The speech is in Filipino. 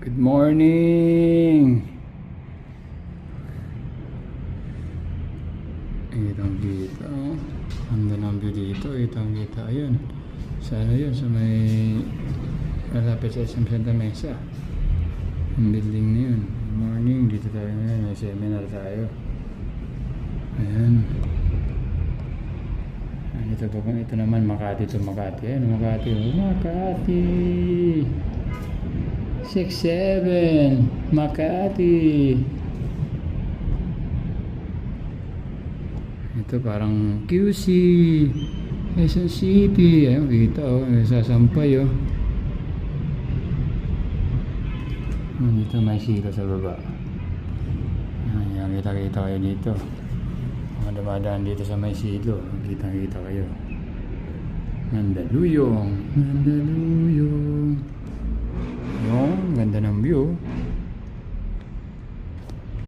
Good morning! Itang kita. Ganda ng view dito. Itang kita. Ayun. Sana yun. Sa may malapit sa SM Santa Mesa. Yung building na yun. Good morning. Dito tayo ngayon. May seminar tayo. Ayan. Ito pa ito naman. Makati to Makati. Ayan. Makati. Makati. 6-7 Makati. Ito parang QC Quezon City. Ayun kita sasampay dito may sila sa baba. Ayan kita kayo dito. Mga dumadaan dito sa may silo. Kita kayo. Mandaluyong